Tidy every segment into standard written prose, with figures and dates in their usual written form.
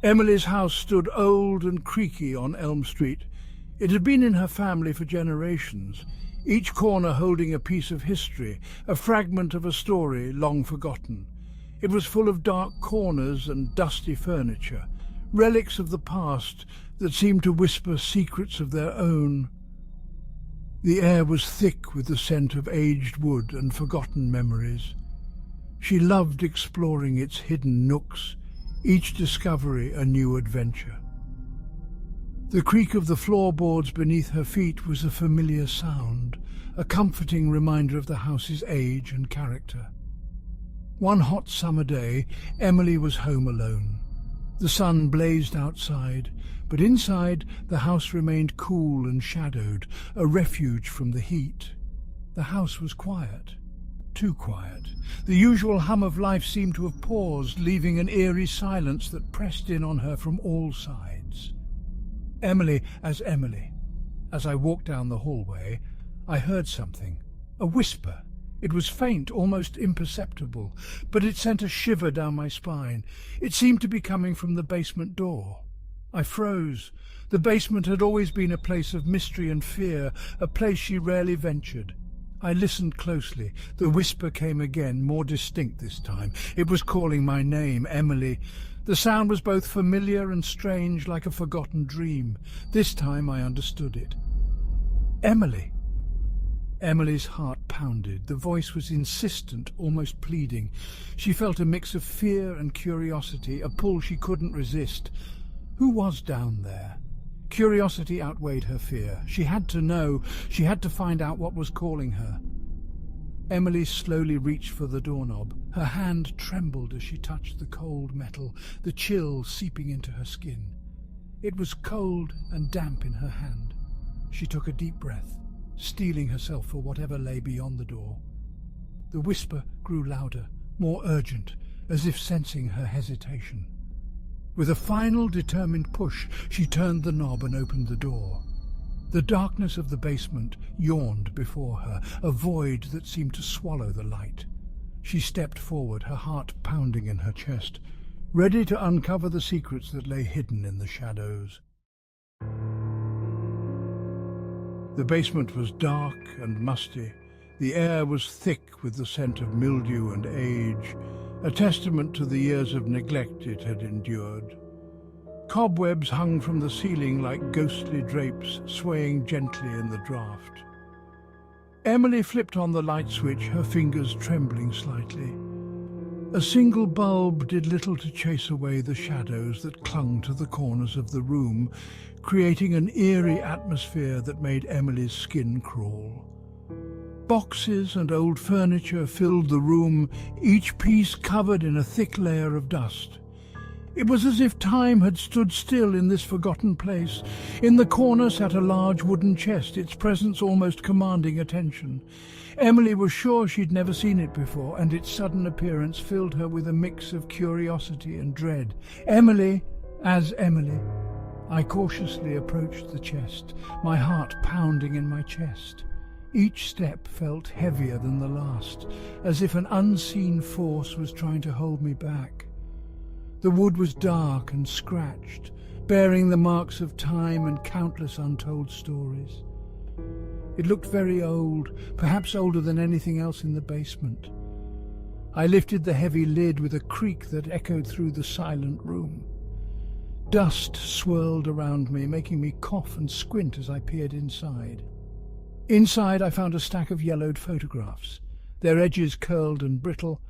Emily's house stood old and creaky on Elm Street. It had been in her family for generations, each corner holding a piece of history, a fragment of a story long forgotten. It was full of dark corners and dusty furniture, relics of the past that seemed to whisper secrets of their own. The air was thick with the scent of aged wood and forgotten memories. She loved exploring its hidden nooks, each discovery a new adventure. The creak of the floorboards beneath her feet was a familiar sound, a comforting reminder of the house's age and character. One hot summer day, Emily was home alone. The sun blazed outside, but inside the house remained cool and shadowed, a refuge from the heat. The house was quiet. Too quiet. The usual hum of life seemed to have paused, leaving an eerie silence that pressed in on her from all sides. Emily. As I walked down the hallway, I heard something. A whisper. It was faint, almost imperceptible, but it sent a shiver down my spine. It seemed to be coming from the basement door. I froze. The basement had always been a place of mystery and fear, a place she rarely ventured. I listened closely. The whisper came again, more distinct this time. It was calling my name, Emily. The sound was both familiar and strange, like a forgotten dream. This time I understood it. Emily. Emily's heart pounded. The voice was insistent, almost pleading. She felt a mix of fear and curiosity, a pull she couldn't resist. Who was down there? Curiosity outweighed her fear. She had to know. She had to find out what was calling her. Emily slowly reached for the doorknob. Her hand trembled as she touched the cold metal, the chill seeping into her skin. It was cold and damp in her hand. She took a deep breath, steeling herself for whatever lay beyond the door. The whisper grew louder, more urgent, as if sensing her hesitation. With a final determined push, she turned the knob and opened the door. The darkness of the basement yawned before her, a void that seemed to swallow the light. She stepped forward, her heart pounding in her chest, ready to uncover the secrets that lay hidden in the shadows. The basement was dark and musty. The air was thick with the scent of mildew and age, a testament to the years of neglect it had endured. Cobwebs hung from the ceiling like ghostly drapes, swaying gently in the draught. Emily flipped on the light switch, her fingers trembling slightly. A single bulb did little to chase away the shadows that clung to the corners of the room, creating an eerie atmosphere that made Emily's skin crawl. Boxes and old furniture filled the room, each piece covered in a thick layer of dust. It was as if time had stood still in this forgotten place. In the corner sat a large wooden chest, its presence almost commanding attention. Emily was sure she'd never seen it before, and its sudden appearance filled her with a mix of curiosity and dread. Emily. I cautiously approached the chest, my heart pounding in my chest. Each step felt heavier than the last, as if an unseen force was trying to hold me back. The wood was dark and scratched, bearing the marks of time and countless untold stories. It looked very old, perhaps older than anything else in the basement. I lifted the heavy lid with a creak that echoed through the silent room. Dust swirled around me, making me cough and squint as I peered inside. Inside I found a stack of yellowed photographs, their edges curled and brittle,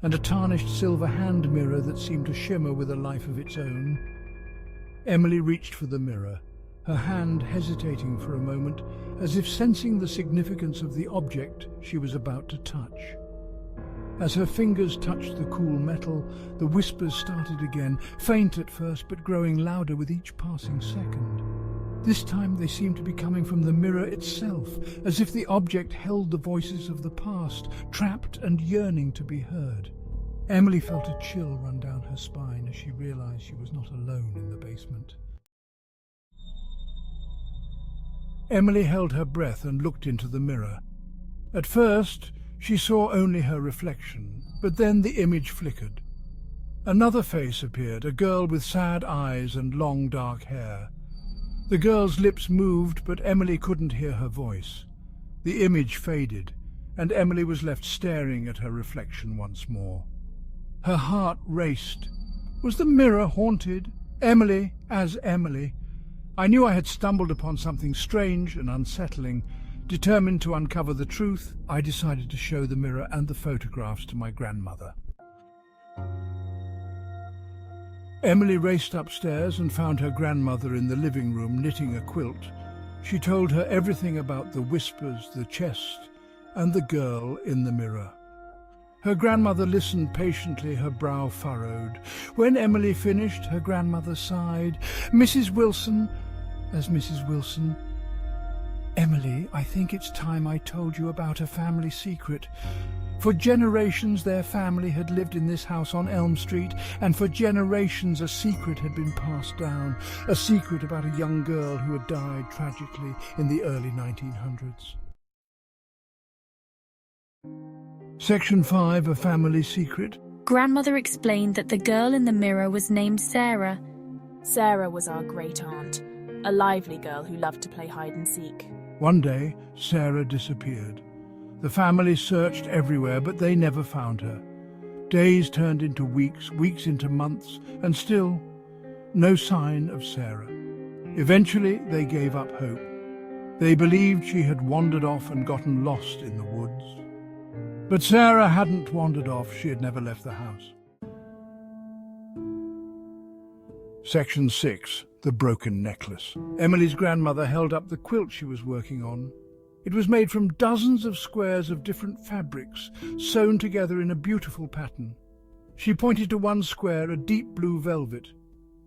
and a tarnished silver hand mirror that seemed to shimmer with a life of its own. Emily reached for the mirror, her hand hesitating for a moment, as if sensing the significance of the object she was about to touch. As her fingers touched the cool metal, the whispers started again, faint at first but growing louder with each passing second. This time they seemed to be coming from the mirror itself, as if the object held the voices of the past, trapped and yearning to be heard. Emily felt a chill run down her spine as she realized she was not alone in the basement. Emily held her breath and looked into the mirror. At first, she saw only her reflection, but then the image flickered. Another face appeared, a girl with sad eyes and long dark hair. The girl's lips moved, but Emily couldn't hear her voice. The image faded, and Emily was left staring at her reflection once more. Her heart raced. Was the mirror haunted? Emily as Emily. I knew I had stumbled upon something strange and unsettling. Determined to uncover the truth, I decided to show the mirror and the photographs to my grandmother. Emily raced upstairs and found her grandmother in the living room knitting a quilt. She told her everything about the whispers, the chest, and the girl in the mirror. Her grandmother listened patiently, her brow furrowed. When Emily finished, her grandmother sighed. Mrs. Wilson, Emily, I think it's time I told you about a family secret. For generations their family had lived in this house on Elm Street, and for generations a secret had been passed down, a secret about a young girl who had died tragically in the early 1900s. Section 5, A Family Secret. Grandmother explained that the girl in the mirror was named Sarah. Sarah was our great-aunt, a lively girl who loved to play hide-and-seek. One day, Sarah disappeared. The family searched everywhere, but they never found her. Days turned into weeks, weeks into months, and still, no sign of Sarah. Eventually, they gave up hope. They believed she had wandered off and gotten lost in the woods. But Sarah hadn't wandered off. She had never left the house. Section 6. The Broken Necklace. Emily's grandmother held up the quilt she was working on. It was made from dozens of squares of different fabrics, sewn together in a beautiful pattern. She pointed to one square, a deep blue velvet.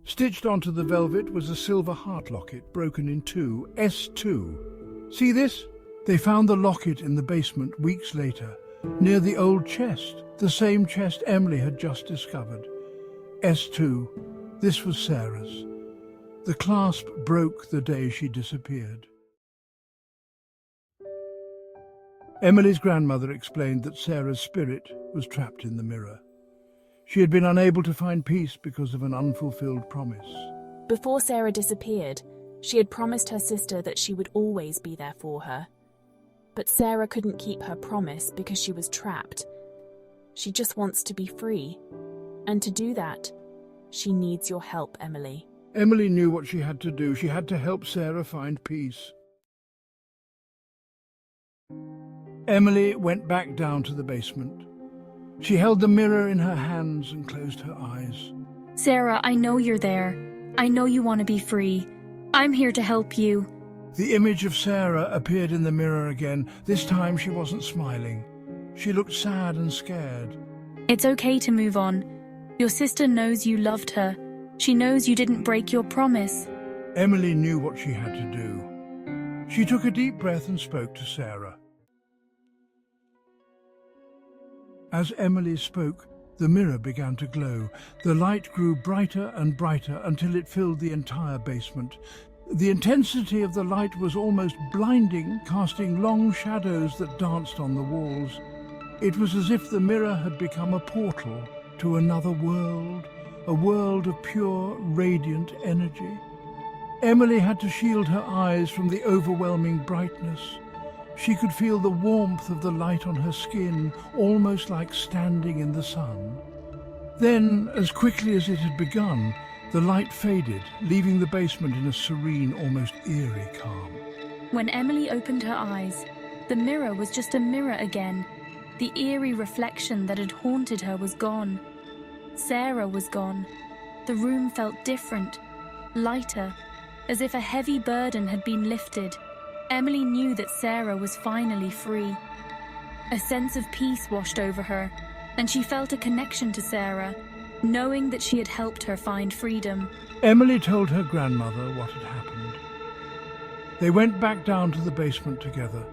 Stitched onto the velvet was a silver heart locket, broken in two, S2. See this? They found the locket in the basement weeks later, near the old chest, the same chest Emily had just discovered. S2. This was Sarah's. The clasp broke the day she disappeared. Emily's grandmother explained that Sarah's spirit was trapped in the mirror. She had been unable to find peace because of an unfulfilled promise. Before Sarah disappeared, she had promised her sister that she would always be there for her. But Sarah couldn't keep her promise because she was trapped. She just wants to be free. And to do that, she needs your help, Emily. Emily knew what she had to do. She had to help Sarah find peace. Emily went back down to the basement. She held the mirror in her hands and closed her eyes. Sarah, I know you're there. I know you want to be free. I'm here to help you. The image of Sarah appeared in the mirror again. This time she wasn't smiling. She looked sad and scared. It's okay to move on. Your sister knows you loved her. She knows you didn't break your promise. Emily knew what she had to do. She took a deep breath and spoke to Sarah. As Emily spoke, the mirror began to glow. The light grew brighter and brighter until it filled the entire basement. The intensity of the light was almost blinding, casting long shadows that danced on the walls. It was as if the mirror had become a portal to another world, a world of pure, radiant energy. Emily had to shield her eyes from the overwhelming brightness. She could feel the warmth of the light on her skin, almost like standing in the sun. Then, as quickly as it had begun, the light faded, leaving the basement in a serene, almost eerie calm. When Emily opened her eyes, the mirror was just a mirror again. The eerie reflection that had haunted her was gone. Sarah was gone. The room felt different, lighter, as if a heavy burden had been lifted. Emily knew that Sarah was finally free. A sense of peace washed over her, and she felt a connection to Sarah, knowing that she had helped her find freedom. Emily told her grandmother what had happened. They went back down to the basement together,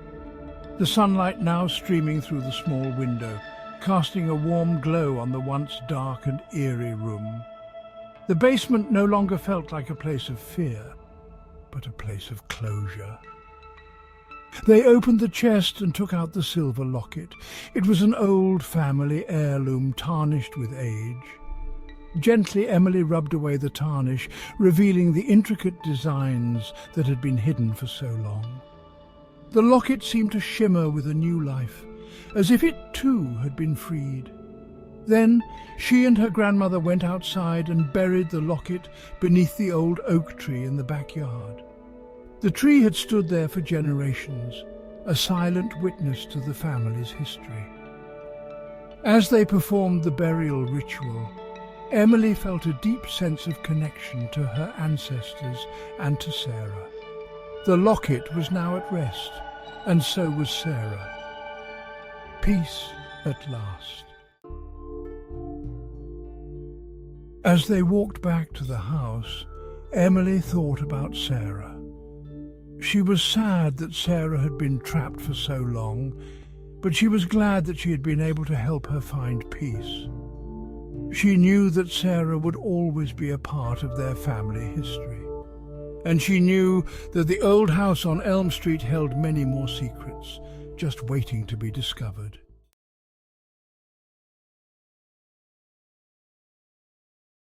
the sunlight now streaming through the small window, casting a warm glow on the once dark and eerie room. The basement no longer felt like a place of fear, but a place of closure. They opened the chest and took out the silver locket. It was an old family heirloom, tarnished with age. Gently, Emily rubbed away the tarnish, revealing the intricate designs that had been hidden for so long. The locket seemed to shimmer with a new life, as if it too had been freed. Then she and her grandmother went outside and buried the locket beneath the old oak tree in the backyard. The tree had stood there for generations, a silent witness to the family's history. As they performed the burial ritual, Emily felt a deep sense of connection to her ancestors and to Sarah. The locket was now at rest, and so was Sarah. Peace at last. As they walked back to the house, Emily thought about Sarah. She was sad that Sarah had been trapped for so long, but she was glad that she had been able to help her find peace. She knew that Sarah would always be a part of their family history. And she knew that the old house on Elm Street held many more secrets, just waiting to be discovered.